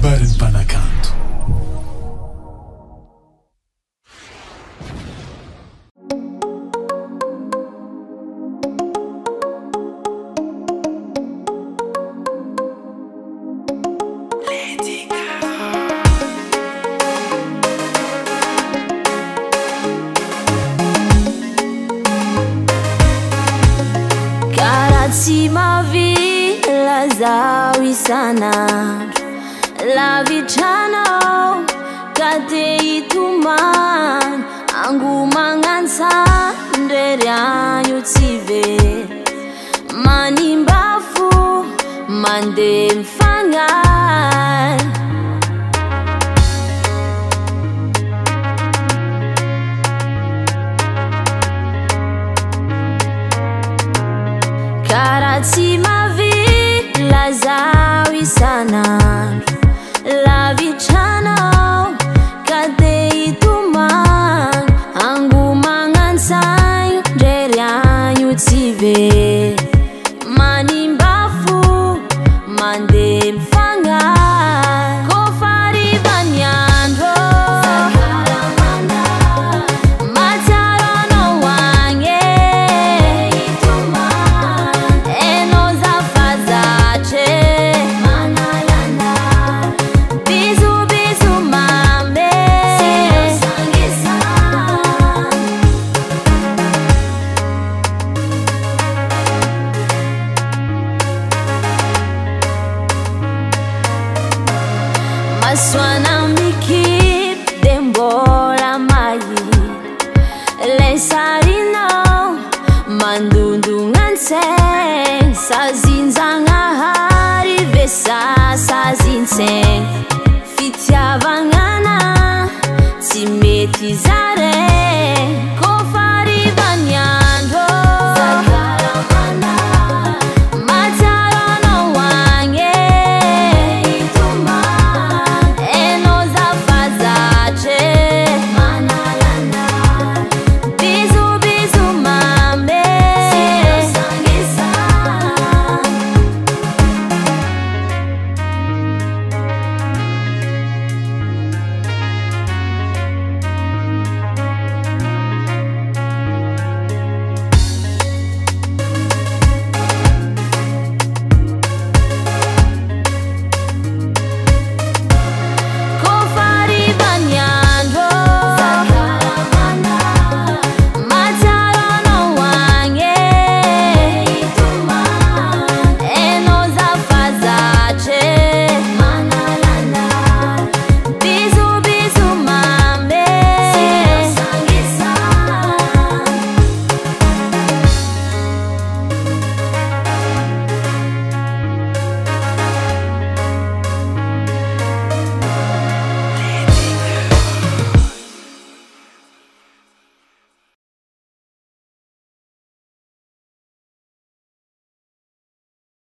Kabarin Panakanto. Simavila zawi sana la vichano kate ituman angu mangansa nderianyu tive manimbafu mande mfangai Karati mavila zawi sana la vichano kade ituman angu mangansai nderianyu tive manimbafu mande mfangai kofari banyandro sakaramanda matarono wange Maswana mikip dembo